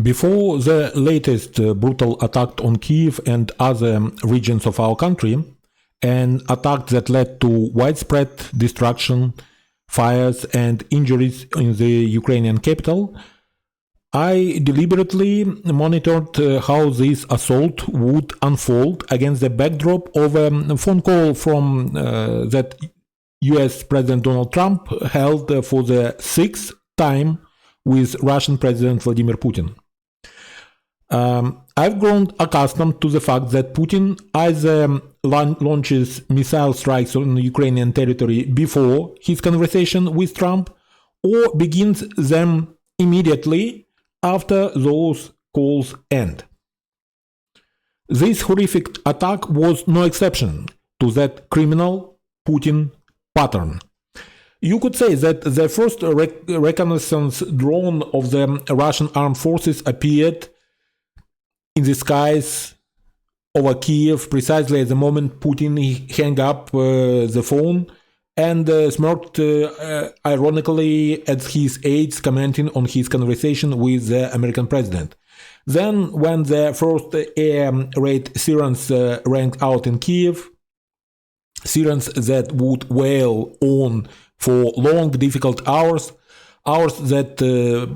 Before the latest brutal attack on Kyiv and other regions of our country, an attack that led to widespread destruction, fires, and injuries in the Ukrainian capital, I deliberately monitored how this assault would unfold against the backdrop of a phone call from that US President Donald Trump held for the sixth time with Russian President Vladimir Putin. I've grown accustomed to the fact that Putin either launches missile strikes on Ukrainian territory before his conversation with Trump or begins them immediately after those calls end. This horrific attack was no exception to that criminal Putin pattern. You could say that the first reconnaissance drone of the Russian armed forces appeared in the skies over Kyiv precisely at the moment Putin hung up the phone and smirked ironically at his aides commenting on his conversation with the American president. Then, when the first air raid sirens rang out in Kyiv, sirens that would wail on for long, difficult hours that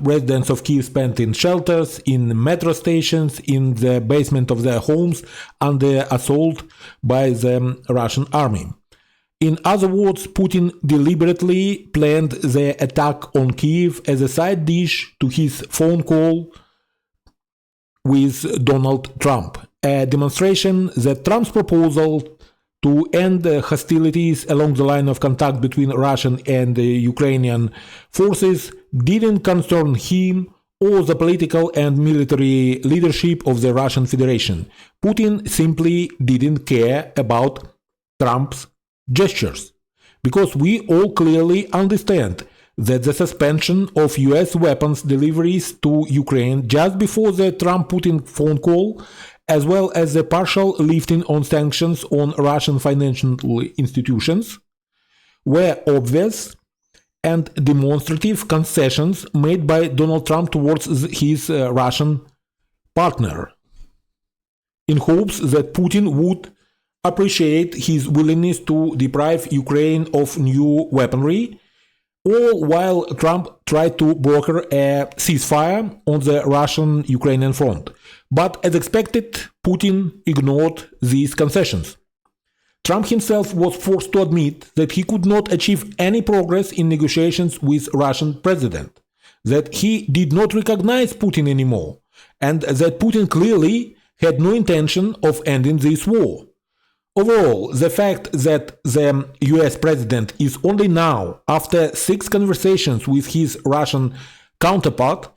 residents of Kyiv spent in shelters, in metro stations, in the basement of their homes under assault by the Russian army. In other words, Putin deliberately planned the attack on Kyiv as a side dish to his phone call with Donald Trump, a demonstration that Trump's proposal to end hostilities along the line of contact between Russian and Ukrainian forces didn't concern him or the political and military leadership of the Russian Federation. Putin simply didn't care about Trump's gestures, because we all clearly understand that the suspension of US weapons deliveries to Ukraine just before the Trump-Putin phone call, as well as the partial lifting on sanctions on Russian financial institutions, were obvious and demonstrative concessions made by Donald Trump towards his Russian partner, in hopes that Putin would appreciate his willingness to deprive Ukraine of new weaponry, all while Trump tried to broker a ceasefire on the Russian-Ukrainian front. But as expected, Putin ignored these concessions. Trump himself was forced to admit that he could not achieve any progress in negotiations with Russian president, that he did not recognize Putin anymore, and that Putin clearly had no intention of ending this war. Overall, the fact that the US president is only now, after 6 conversations with his Russian counterpart,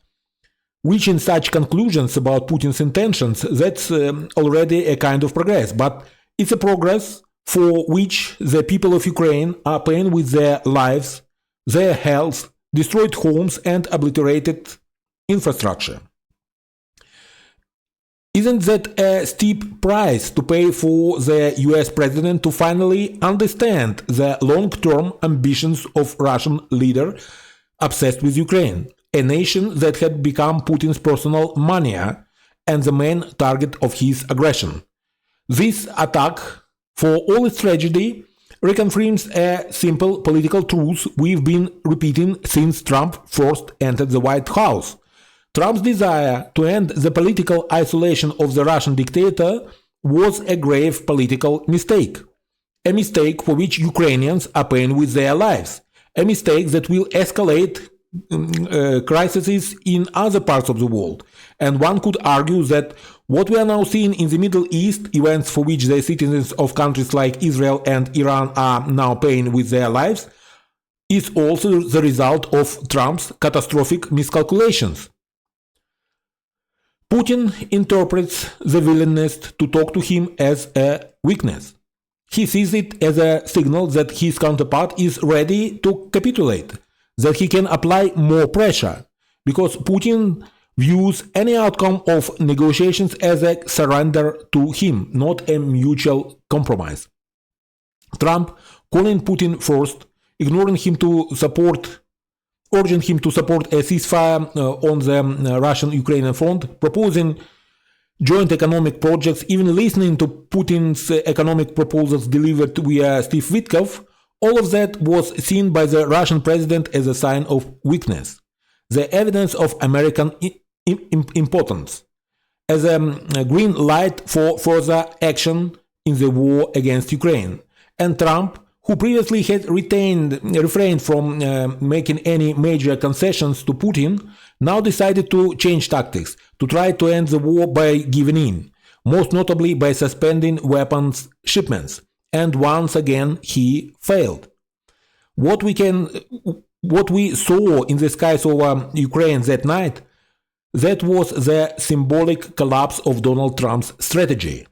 reaching such conclusions about Putin's intentions, that's already a kind of progress. But it's a progress for which the people of Ukraine are paying with their lives, their health, destroyed homes, and obliterated infrastructure. Isn't that a steep price to pay for the US president to finally understand the long-term ambitions of Russian leader obsessed with Ukraine, a nation that had become Putin's personal mania and the main target of his aggression? This attack, for all its tragedy, reconfirms a simple political truth we've been repeating since Trump first entered the White House. Trump's desire to end the political isolation of the Russian dictator was a grave political mistake. A mistake for which Ukrainians are paying with their lives. A mistake that will escalate crises in other parts of the world. And one could argue that what we are now seeing in the Middle East, events for which the citizens of countries like Israel and Iran are now paying with their lives, is also the result of Trump's catastrophic miscalculations. Putin interprets the willingness to talk to him as a weakness. He sees it as a signal that his counterpart is ready to capitulate, that he can apply more pressure, because Putin views any outcome of negotiations as a surrender to him, not a mutual compromise. Trump calling Putin first, ignoring him to support urging him to support a ceasefire on the Russian-Ukrainian front, proposing joint economic projects, even listening to Putin's economic proposals delivered via Steve Witkoff. All of that was seen by the Russian president as a sign of weakness, the evidence of American impotence, as a green light for further action in the war against Ukraine. And Trump, who previously had refrained from making any major concessions to Putin, now decided to change tactics, to try to end the war by giving in, most notably by suspending weapons shipments. And once again, he failed. What we saw in the skies over Ukraine that night, that was the symbolic collapse of Donald Trump's strategy.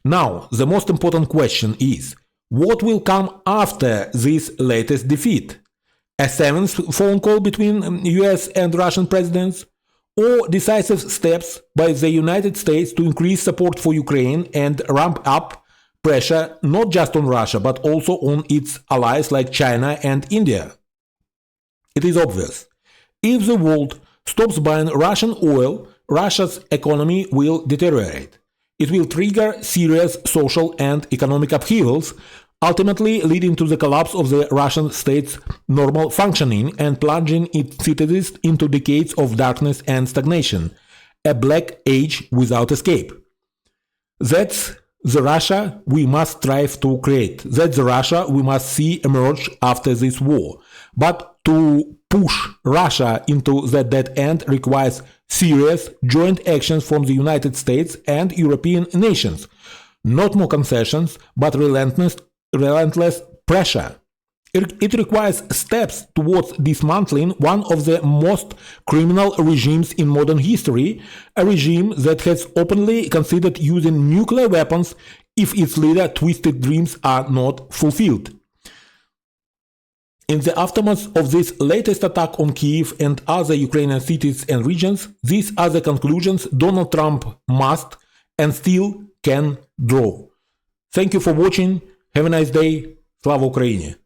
Now, the most important question is, what will come after this latest defeat? A seventh phone call between US and Russian presidents? Or decisive steps by the United States to increase support for Ukraine and ramp up pressure not just on Russia but also on its allies like China and India? It is obvious. If the world stops buying Russian oil, Russia's economy will deteriorate. It will trigger serious social and economic upheavals, ultimately leading to the collapse of the Russian state's normal functioning and plunging its citizens into decades of darkness and stagnation, a black age without escape. That's the Russia we must strive to create. That's the Russia we must see emerge after this war. But to push Russia into that dead end requires serious joint actions from the United States and European nations. Not more concessions, but relentless pressure. It requires steps towards dismantling one of the most criminal regimes in modern history, a regime that has openly considered using nuclear weapons if its leader's twisted dreams are not fulfilled. In the aftermath of this latest attack on Kyiv and other Ukrainian cities and regions, these are the conclusions Donald Trump must and still can draw. Thank you for watching. Have a nice day. Slava Ukraini!